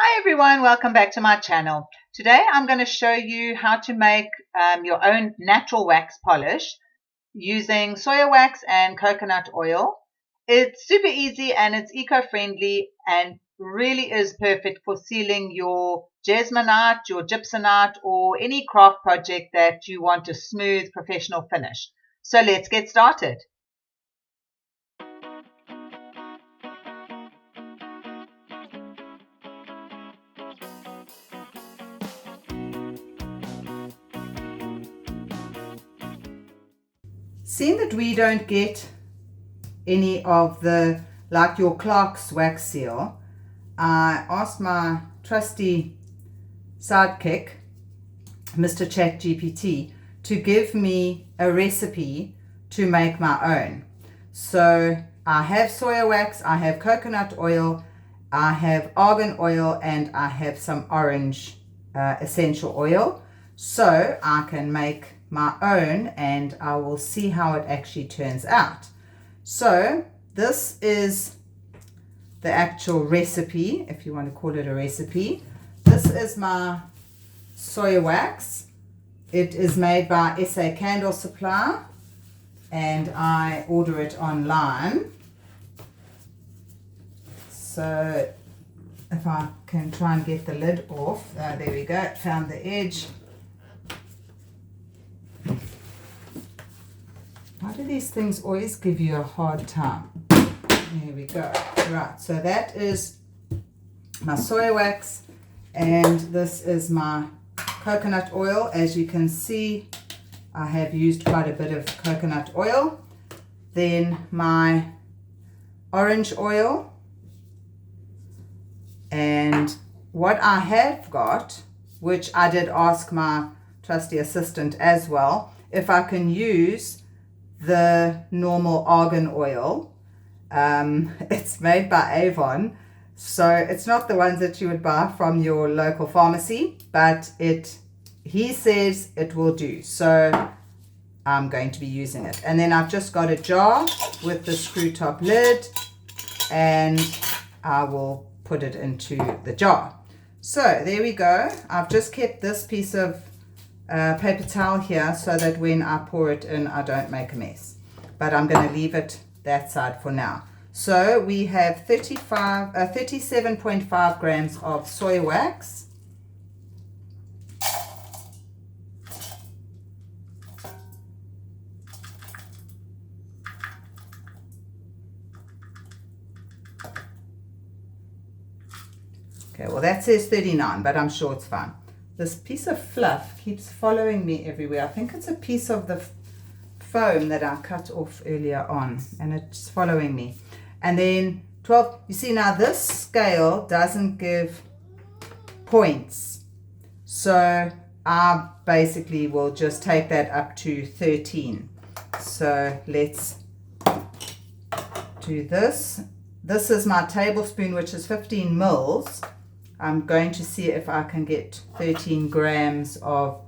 Hi everyone, welcome back to my channel. Today I'm going to show you how to make your own natural wax polish using soya wax and coconut oil. It's super easy and it's eco-friendly and really is perfect for sealing your Jesmonite, your Gypsunite or any craft project that you want a smooth professional finish. So let's get started. Seeing that we don't get any of the, like your Clark's wax seal, I asked my trusty sidekick, Mr. ChatGPT, to give me a recipe to make my own. So I have soya wax, I have coconut oil, I have argan oil, and I have some orange essential oil. So I can make my own and I will see how it actually turns out. So this is the actual recipe, if you want to call it a recipe. This is my soya wax. It is made by SA Candle Supply and I order it online. So if I can try and get the lid off, there we go, found the edge. Why do these things always give you a hard time? There we go. Right, so that is my soya wax and this is my coconut oil. As you can see, I have used quite a bit of coconut oil. Then my orange oil. And what I have got, which I did ask my trusty assistant as well, if I can use the normal argan oil. It's made by Avon, so it's not the ones that you would buy from your local pharmacy, but he says it will do, so I'm going to be using it. And then I've just got a jar with the screw top lid and I will put it into the jar. So there we go. I've just kept this piece of paper towel here so that when I pour it in I don't make a mess, but I'm going to leave it that side for now. So we have 37.5 grams of soy wax, okay, well that says 39, but I'm sure it's fine. This piece of fluff keeps following me everywhere. I think it's a piece of the foam that I cut off earlier on and it's following me. And then 12, you see now this scale doesn't give points, so I basically will just take that up to 13. So let's do this. This is my tablespoon, which is 15 mils. I'm going to see if I can get 13 grams of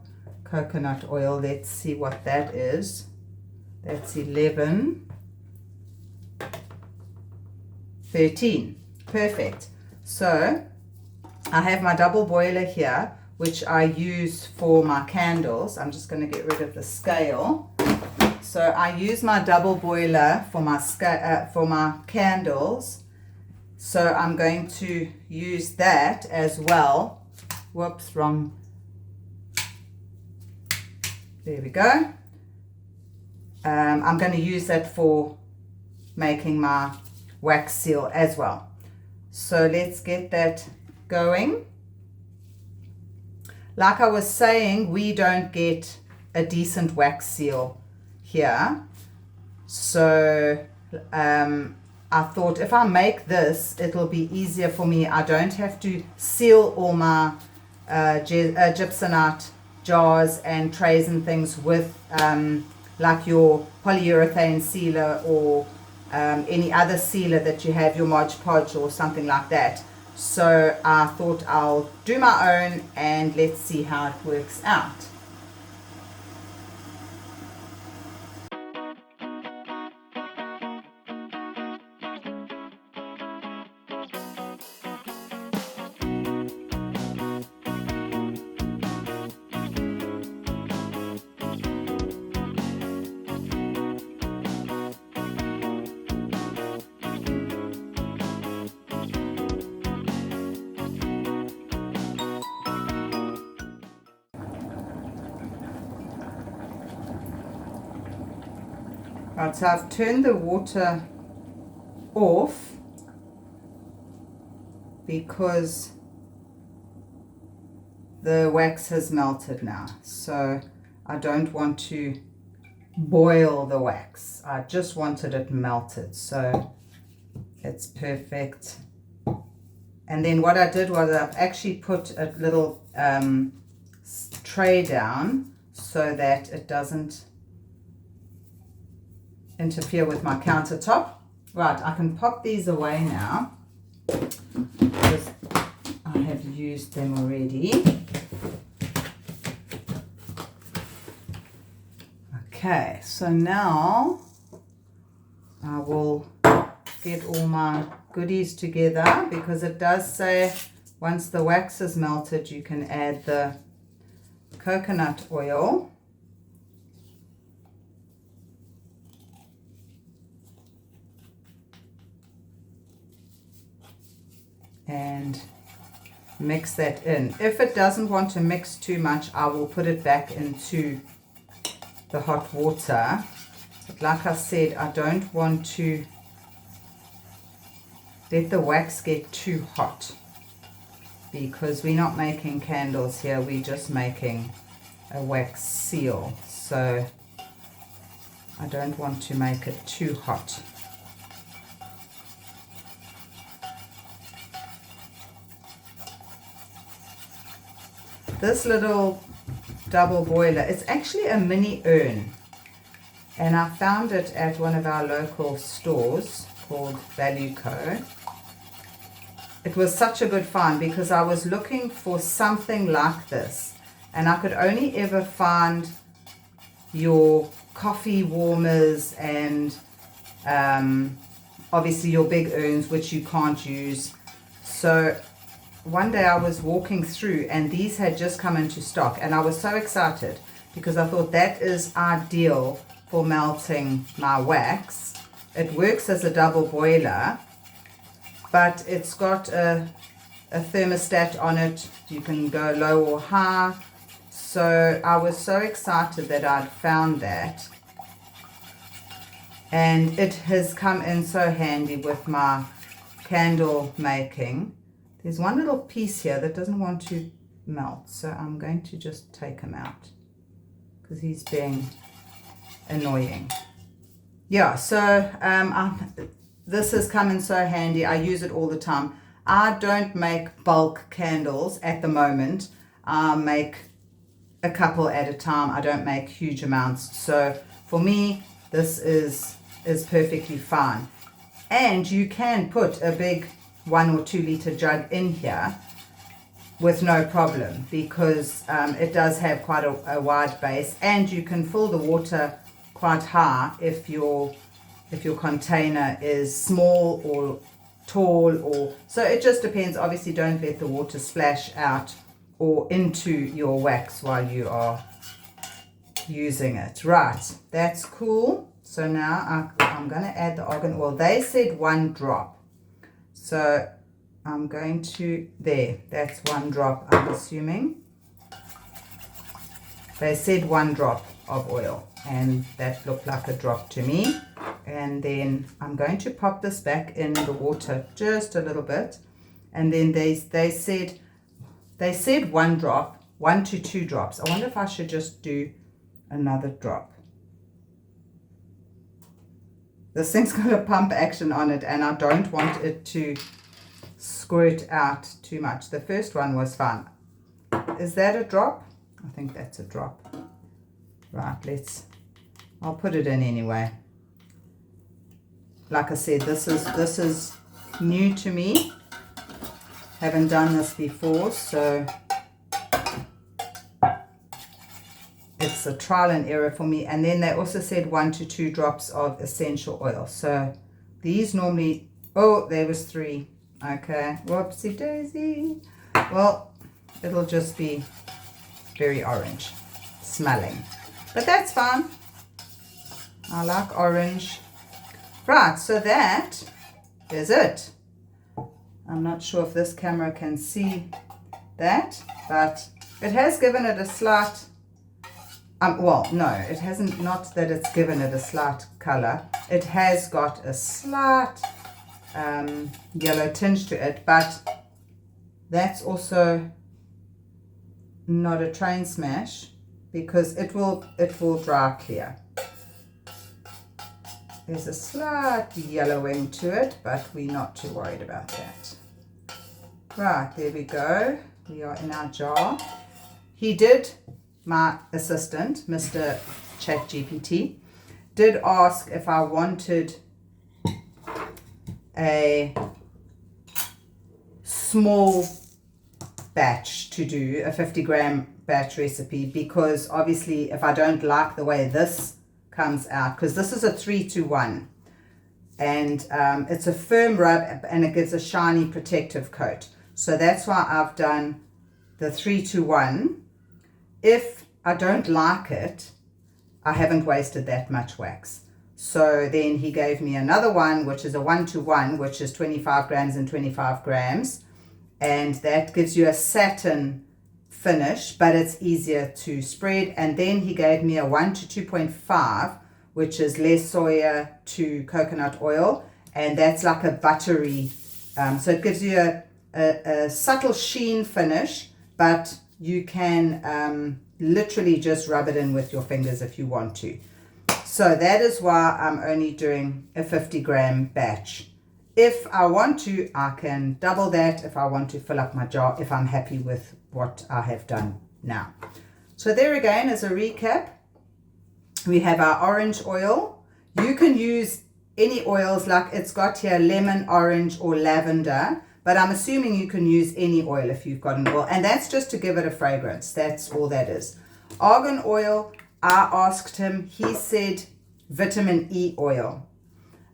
coconut oil. Let's see what that is. That's 11, 13. Perfect. So I have my double boiler here, which I use for my candles. I'm just going to get rid of the scale. So I use my double boiler for my candles. So I'm going to use that as well. Whoops, wrong. There we go. I'm going to use that for making my wax seal as well. So let's get that going. Like I was saying, we don't get a decent wax seal here. So I thought if I make this, it'll be easier for me. I don't have to seal all my Gypsunite jars and trays and things with like your polyurethane sealer or any other sealer that you have, your Mod Podge or something like that. So I thought I'll do my own and let's see how it works out. Right, so I've turned the water off because the wax has melted now. So I don't want to boil the wax. I just wanted it melted. So it's perfect. And then what I did was I've actually put a little tray down so that it doesn't interfere with my countertop. Right, I can pop these away now because I have used them already. Okay, so now I will get all my goodies together, because it does say once the wax is melted you can add the coconut oil. And mix that in. If it doesn't want to mix too much, I will put it back into the hot water. But like I said, I don't want to let the wax get too hot, because we're not making candles here, we're just making a wax seal. So I don't want to make it too hot. This little double boiler, it's actually a mini urn, and I found it at one of our local stores called Value Co. It was such a good find because I was looking for something like this, and I could only ever find your coffee warmers and obviously your big urns, which you can't use. So one day I was walking through and these had just come into stock, and I was so excited because I thought that is ideal for melting my wax. It works as a double boiler, but it's got a thermostat on it. You can go low or high. So I was so excited that I'd found that, and it has come in so handy with my candle making. There's one little piece here that doesn't want to melt, so I'm going to just take him out because he's being annoying. Yeah, so this has come in so handy. I use it all the time. I don't make bulk candles at the moment. I make a couple at a time. I don't make huge amounts. So for me, this is perfectly fine. And you can put a big 1 or 2 liter jug in here with no problem, because it does have quite a wide base, and you can fill the water quite high if your container is small or tall, or so it just depends. Obviously don't let the water splash out or into your wax while you are using it. Right, that's cool. So now I'm going to add the argan oil. They said 1 drop, so I'm going to, that's 1 drop. I'm assuming they said 1 drop of oil, and that looked like a drop to me. And then I'm going to pop this back in the water just a little bit, and then they said 1 drop, 1 to 2 drops. I wonder if I should just do another drop. This thing's got a pump action on it, and I don't want it to squirt out too much. The first one was fine. Is that a drop? I think that's a drop. Right, I'll put it in anyway. Like I said, this is new to me. Haven't done this before, so it's a trial and error for me. And then they also said 1 to 2 drops of essential oil. So these normally, oh, there was 3. Okay, whoopsie daisy. Well, it'll just be very orange smelling, but that's fine. I like orange. Right, so that is it. I'm not sure if this camera can see that, but it has given it a slight Well, no, it hasn't, not that it's given it a slight color. It has got a slight yellow tinge to it, but that's also not a train smash because it will dry clear. There's a slight yellowing to it, but we're not too worried about that. Right, there we go. We are in our jar. My assistant, Mr. ChatGPT, did ask if I wanted a small batch to do, a 50-gram batch recipe, because obviously if I don't like the way this comes out, because this is a 3-to-1 and it's a firm rub and it gives a shiny protective coat. So that's why I've done the 3-to-1. If I don't like it, I haven't wasted that much wax. So then he gave me another one, which is a 1-to-1, which is 25 grams and 25 grams. And that gives you a satin finish, but it's easier to spread. And then he gave me a 1-to-2.5, which is less soya to coconut oil. And that's like a buttery, so it gives you a subtle sheen finish, but you can literally just rub it in with your fingers if you want to. So that is why I'm only doing a 50-gram batch. If I want to, I can double that if I want to fill up my jar, if I'm happy with what I have done now. So there again is a recap. We have our orange oil. You can use any oils, like it's got here lemon, orange or lavender, but I'm assuming you can use any oil if you've got an oil, and that's just to give it a fragrance. That's all that is. Argan oil, I asked him, he said vitamin E oil.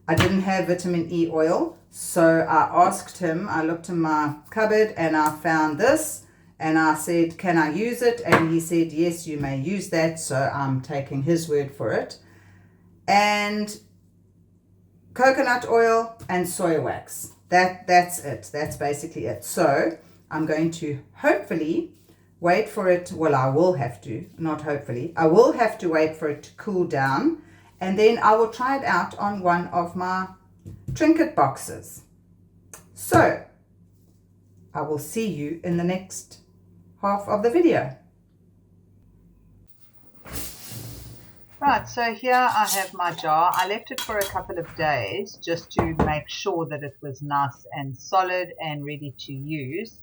I didn't have vitamin E oil, so I asked him, I looked in my cupboard and I found this, and I said, can I use it? And he said, yes, you may use that, so I'm taking his word for it. And coconut oil and soy wax. That's it. That's basically it. So I'm going to hopefully wait for it. Well, I will have to, not hopefully. I will have to wait for it to cool down. And then I will try it out on one of my trinket boxes. So I will see you in the next half of the video. Right, so here I have my jar. I left it for a couple of days just to make sure that it was nice and solid and ready to use.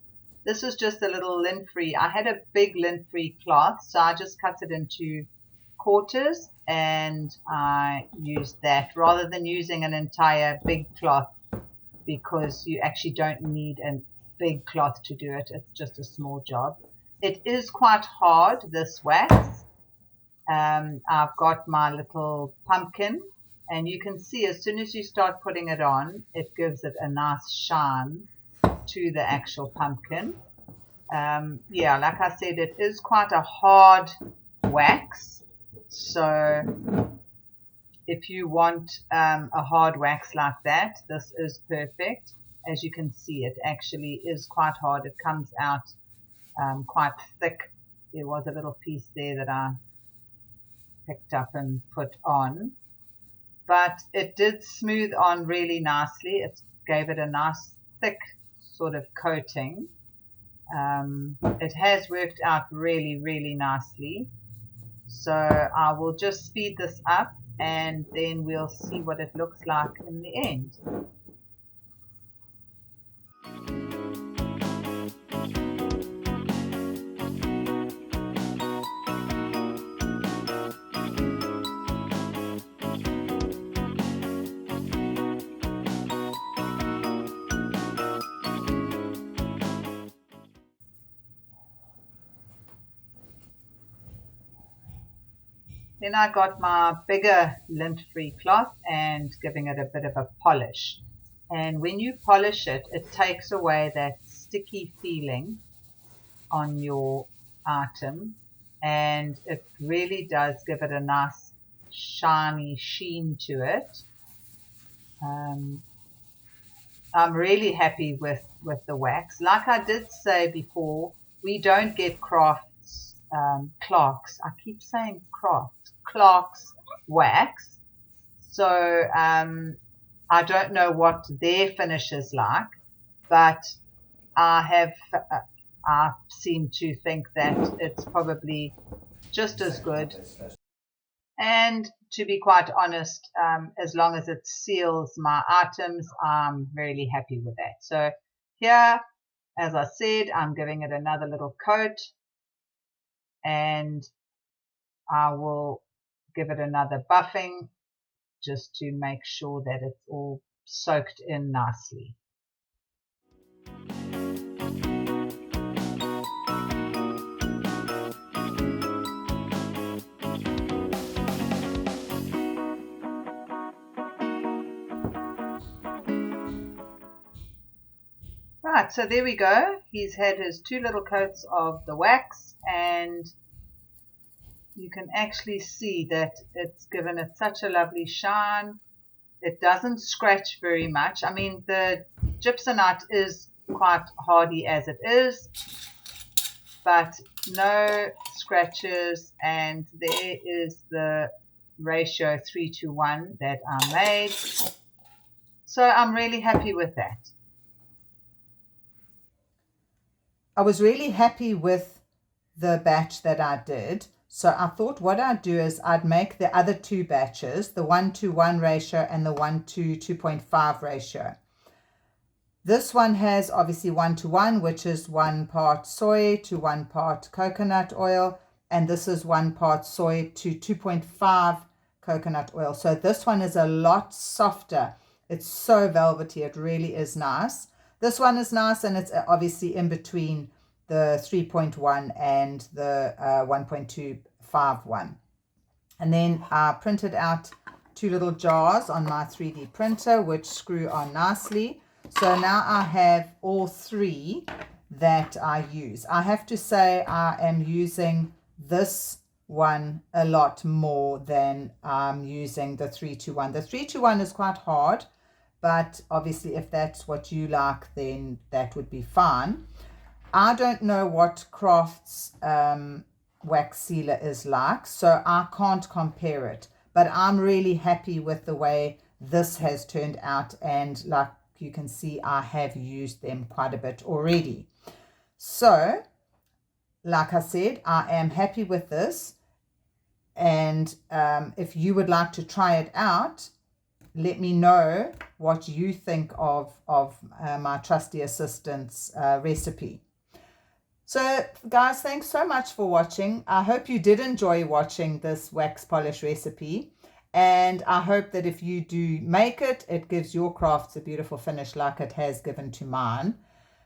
This is just a little lint-free. I had a big lint-free cloth, so I just cut it into quarters and I used that rather than using an entire big cloth, because you actually don't need a big cloth to do it. It's just a small job. It is quite hard, this wax. I've got my little pumpkin, and you can see as soon as you start putting it on, it gives it a nice shine to the actual pumpkin. Yeah, like I said, it is quite a hard wax, so if you want a hard wax like that, this is perfect. As you can see, it actually is quite hard. It comes out quite thick. There was a little piece there that I picked up and put on, but it did smooth on really nicely. It gave it a nice thick sort of coating. It has worked out really, really nicely. So I will just speed this up and then we'll see what it looks like in the end. Then I got my bigger lint-free cloth and giving it a bit of a polish. And when you polish it, it takes away that sticky feeling on your item, and it really does give it a nice shiny sheen to it. I'm really happy with the wax. Like I did say before, we don't get crafts Clark's, I keep saying Clark's wax. So I don't know what their finish is like, but I seem to think that it's probably just as good. And to be quite honest, as long as it seals my items, I'm really happy with that. So here, as I said, I'm giving it another little coat, and I will give it another buffing just to make sure that it's all soaked in nicely. Right, so there we go. He's had his 2 little coats of the wax, and you can actually see that it's given it such a lovely shine. It doesn't scratch very much. I mean, the Gypsunite is quite hardy as it is, but no scratches, and there is the ratio 3:1 that I made. So I'm really happy with that. I was really happy with the batch that I did. So I thought what I'd do is I'd make the other 2 batches, the 1:1 ratio and the 1:2.5 ratio. This one has obviously 1:1, which is 1 part soy to 1 part coconut oil. And this is 1 part soy to 2.5 coconut oil. So this one is a lot softer. It's so velvety. It really is nice. This one is nice, and it's obviously in between the 3.1 and the 1.25 one. And then I printed out 2 little jars on my 3D printer, which screw on nicely. So now I have all 3 that I use. I have to say I am using this one a lot more than I'm using the 3:1. The 3:1 is quite hard, but obviously if that's what you like, then that would be fine. I don't know what Craft's wax sealer is like, so I can't compare it. But I'm really happy with the way this has turned out, and like you can see, I have used them quite a bit already. So, like I said, I am happy with this, and if you would like to try it out, let me know what you think of my trusty assistant's recipe. So guys, thanks so much for watching. I hope you did enjoy watching this wax polish recipe, and I hope that if you do make it, it gives your crafts a beautiful finish like it has given to mine.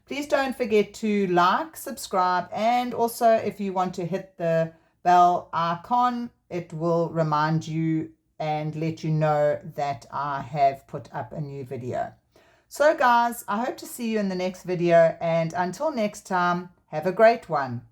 Please don't forget to like, subscribe, and also if you want to hit the bell icon, it will remind you and let you know that I have put up a new video. So guys, I hope to see you in the next video, and until next time, have a great one.